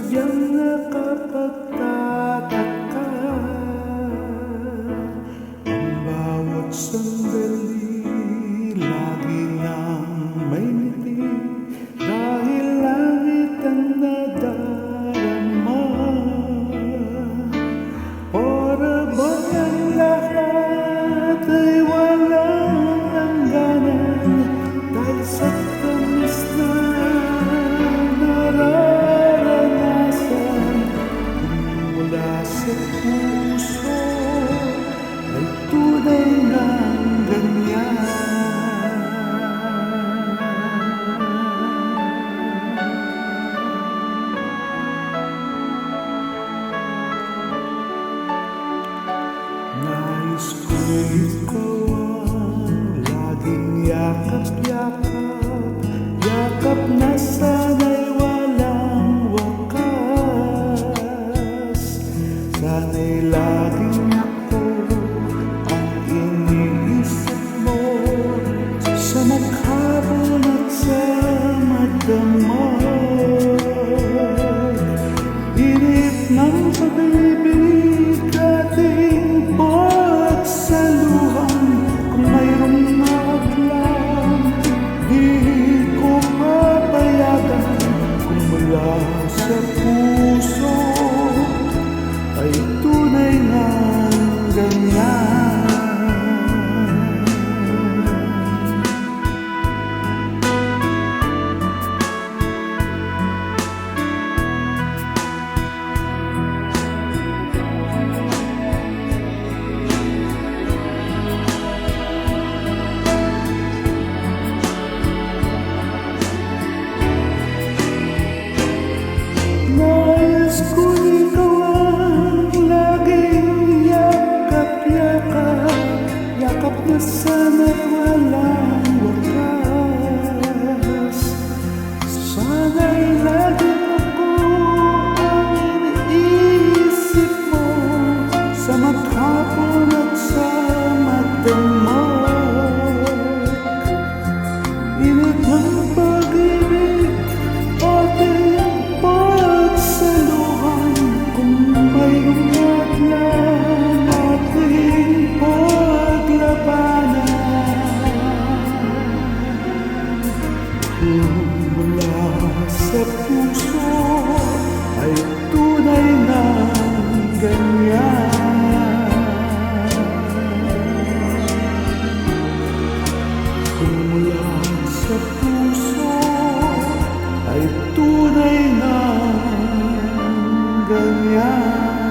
sadyang nakapagtataka. Ang bawat sandali lagi nang may ngiti, dahil langit ang nadarama. Para bang ang lahat ay walang hangganan, dahil sa tamis na nararanasan mula sa puso ay tunay ng ganyan. Nais ko ikaw ang laging yakap-yakap, yakap na sana'y walang wakas. Sana'y laging ako ang iniisip mo, sa maghabol at sa magdamag. Init ng pag-ibig ating pagsaluhan, kung mayroong maaklang di ko papayagan. Kung mula sa puso ay tunay ng ganyan. Nais ko ikaw ang laging yakap-yakap, yakap na sana'y walang wakas. Sana'y laging ako ang iniisip mo, sa maghapon at sa magdamag. Init ng pag-ibig ating pagsaluhan, kung mayroong hadlang ating paglabanan. Kung mula sa puso ay tunay ng ganyan. Kung mula sa puso ay tunay ng ganyan.